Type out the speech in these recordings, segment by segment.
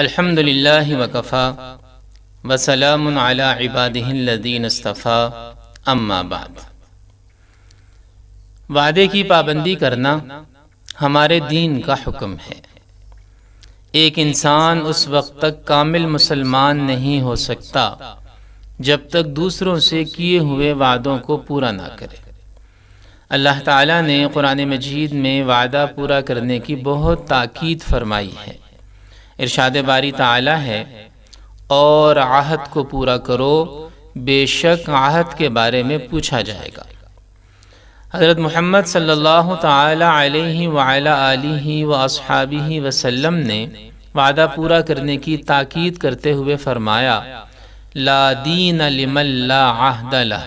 الحمد للہ وکفا وسلام علی عبادہ الذین اصطفا اما بعد۔ وعدے کی پابندی کرنا ہمارے دین کا حکم ہے۔ ایک انسان اس وقت تک کامل مسلمان نہیں ہو سکتا جب تک دوسروں سے کیے ہوئے وعدوں کو پورا نہ کرے۔ اللہ تعالیٰ نے قرآن مجید میں وعدہ پورا کرنے کی بہت تاکید فرمائی ہے۔ ارشاد باری تعالیٰ ہے، اور عہد کو پورا کرو، بے شک عہد کے بارے میں پوچھا جائے گا۔ حضرت محمد صلی اللہ تعالی علیہ وعلی آلہ واصحابہ وسلم نے وعدہ پورا کرنے کی تاکید کرتے ہوئے فرمایا، لا دین لمن لا عہد لہ،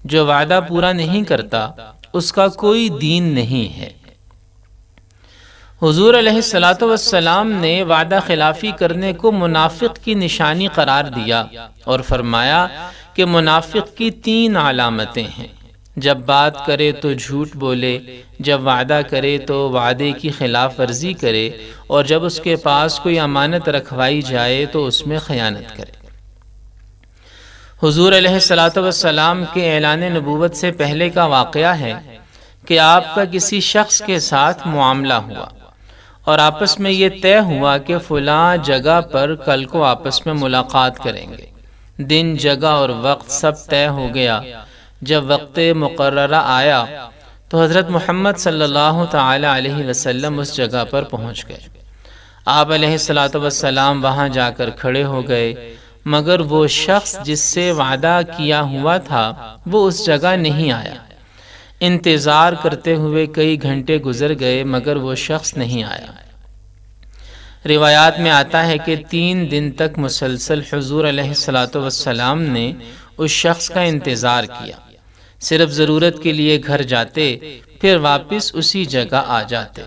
جو وعدہ پورا نہیں کرتا اس کا کوئی دین نہیں ہے۔ حضور علیہ السلام نے وعدہ خلافی کرنے کو منافق کی نشانی قرار دیا اور فرمایا کہ منافق کی 3 علامتیں ہیں۔ جب بات کرے تو جھوٹ بولے، جب وعدہ کرے تو وعدے کی خلاف ورزی کرے، اور جب اس کے پاس کوئی امانت رکھوائی جائے تو اس میں خیانت کرے۔ حضور علیہ السلام کے اعلان نبوت سے پہلے کا واقعہ ہے کہ آپ کا کسی شخص کے ساتھ معاملہ ہوا اور آپس میں یہ طے ہوا کہ فلاں جگہ پر کل کو آپس میں ملاقات کریں گے۔ دن، جگہ اور وقت سب طے ہو گیا۔ جب وقت مقررہ آیا تو حضرت محمد صلی اللہ تعالی علیہ وسلم اس جگہ پر پہنچ گئے۔ آپ علیہ السلام وہاں جا کر کھڑے ہو گئے، مگر وہ شخص جس سے وعدہ کیا ہوا تھا وہ اس جگہ نہیں آیا۔ انتظار کرتے ہوئے کئی گھنٹے گزر گئے مگر وہ شخص نہیں آیا۔ روایات میں آتا ہے کہ 3 دن تک مسلسل حضور علیہ السلام نے اس شخص کا انتظار کیا۔ صرف ضرورت کے لیے گھر جاتے، پھر واپس اسی جگہ آ جاتے۔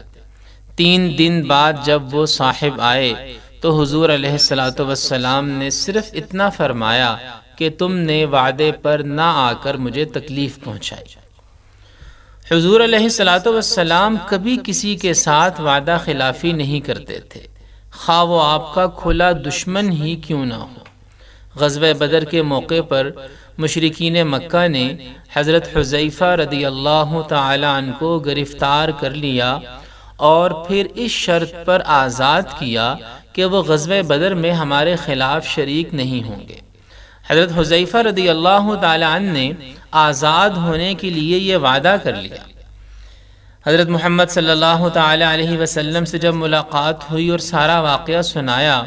3 دن بعد جب وہ صاحب آئے تو حضور علیہ السلام نے صرف اتنا فرمایا کہ تم نے وعدے پر نہ آ کر مجھے تکلیف پہنچائی۔ حضور علیہ السلام کبھی کسی کے ساتھ وعدہ خلافی نہیں کرتے تھے، خواہ وہ آپ کا کھلا دشمن ہی کیوں نہ ہو۔ غزوہ بدر کے موقع پر مشرکین مکہ نے حضرت حذیفہ رضی اللہ تعالی عنہ کو گرفتار کر لیا اور پھر اس شرط پر آزاد کیا کہ وہ غزوہ بدر میں ہمارے خلاف شریک نہیں ہوں گے۔ حضرت حذیفہ رضی اللہ تعالی عنہ نے آزاد ہونے کے لیے یہ وعدہ کر لیا۔ حضرت محمد صلی اللہ تعالی علیہ وسلم سے جب ملاقات ہوئی اور سارا واقعہ سنایا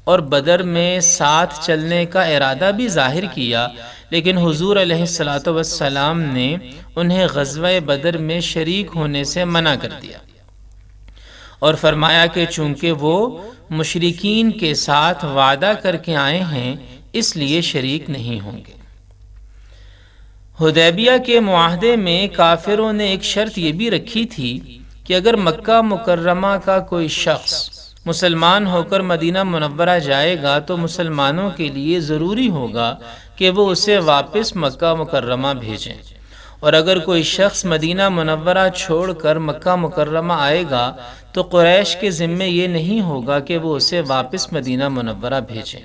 اور بدر میں ساتھ چلنے کا ارادہ بھی ظاہر کیا، لیکن حضور علیہ السلام نے انہیں غزوہ بدر میں شریک ہونے سے منع کر دیا اور فرمایا کہ چونکہ وہ مشرکین کے ساتھ وعدہ کر کے آئے ہیں اس لیے شریک نہیں ہوں گے۔ حدیبیہ کے معاہدے میں کافروں نے ایک شرط یہ بھی رکھی تھی کہ اگر مکہ مکرمہ کا کوئی شخص مسلمان ہو کر مدینہ منورہ جائے گا تو مسلمانوں کے لیے ضروری ہوگا کہ وہ اسے واپس مکہ مکرمہ بھیجیں، اور اگر کوئی شخص مدینہ منورہ چھوڑ کر مکہ مکرمہ آئے گا تو قریش کے ذمے یہ نہیں ہوگا کہ وہ اسے واپس مدینہ منورہ بھیجیں۔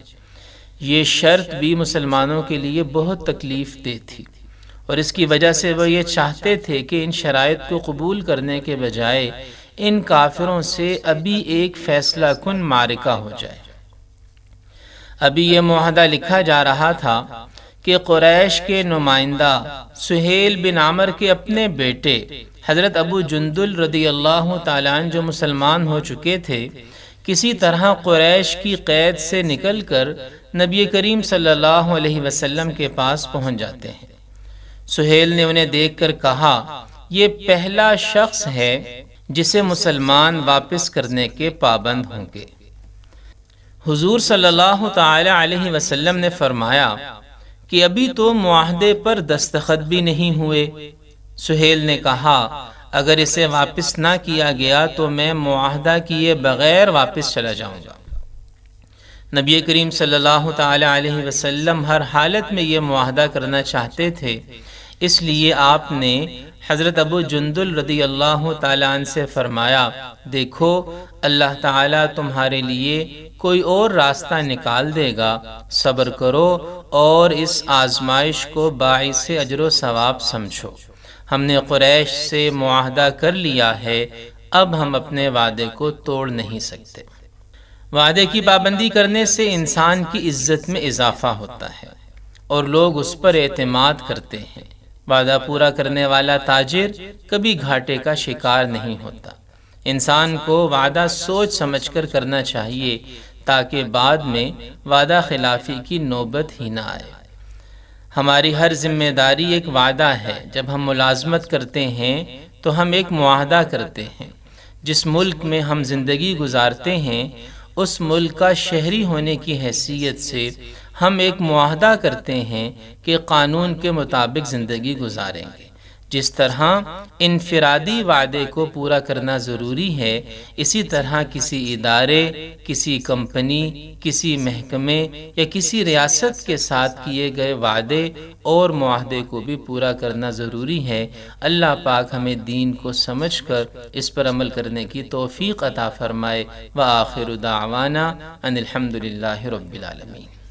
یہ شرط بھی مسلمانوں کے لیے بہت تکلیف دہ تھی، اور اس کی وجہ سے وہ یہ چاہتے تھے کہ ان شرائط کو قبول کرنے کے بجائے ان کافروں سے ابھی ایک فیصلہ کن معرکہ ہو جائے۔ ابھی یہ معاہدہ لکھا جا رہا تھا کہ قریش کے نمائندہ سہیل بن عمر کے اپنے بیٹے حضرت ابو جندل رضی اللہ تعالیٰ عنہ جو مسلمان ہو چکے تھے، کسی طرح قریش کی قید سے نکل کر نبی کریم صلی اللہ علیہ وسلم کے پاس پہنچ جاتے ہیں۔ سہیل نے انہیں دیکھ کر کہا، یہ پہلا شخص ہے جسے مسلمان واپس کرنے کے پابند ہوں گے۔ حضور صلی اللہ تعالی علیہ وسلم نے فرمایا کہ ابھی تو معاہدے پر دستخط بھی نہیں ہوئے۔ سہیل نے کہا، اگر اسے واپس نہ کیا گیا تو میں معاہدہ کیے بغیر واپس چلا جاؤں گا۔ نبی کریم صلی اللہ تعالی علیہ وسلم ہر حالت میں یہ معاہدہ کرنا چاہتے تھے، اس لیے آپ نے حضرت ابو جندل رضی اللہ تعالیٰ عنہ سے فرمایا، دیکھو اللہ تعالیٰ تمہارے لیے کوئی اور راستہ نکال دے گا۔ صبر کرو اور اس آزمائش کو باعث اجر و ثواب سمجھو۔ ہم نے قریش سے معاہدہ کر لیا ہے، اب ہم اپنے وعدے کو توڑ نہیں سکتے۔ وعدے کی پابندی کرنے سے انسان کی عزت میں اضافہ ہوتا ہے اور لوگ اس پر اعتماد کرتے ہیں۔ وعدہ پورا کرنے والا تاجر کبھی گھاٹے کا شکار نہیں ہوتا۔ انسان کو وعدہ سوچ سمجھ کر کرنا چاہیے تاکہ بعد میں وعدہ خلافی کی نوبت ہی نہ آئے۔ ہماری ہر ذمہ داری ایک وعدہ ہے۔ جب ہم ملازمت کرتے ہیں تو ہم ایک معاہدہ کرتے ہیں۔ جس ملک میں ہم زندگی گزارتے ہیں اس ملک کا شہری ہونے کی حیثیت سے ہم ایک معاہدہ کرتے ہیں کہ قانون کے مطابق زندگی گزاریں گے۔ جس طرح انفرادی وعدے کو پورا کرنا ضروری ہے، اسی طرح کسی ادارے، کسی کمپنی، کسی محکمے یا کسی ریاست کے ساتھ کیے گئے وعدے اور معاہدے کو بھی پورا کرنا ضروری ہے۔ اللہ پاک ہمیں دین کو سمجھ کر اس پر عمل کرنے کی توفیق عطا فرمائے۔ وآخر دعوانا ان الحمد للہ رب العالمین۔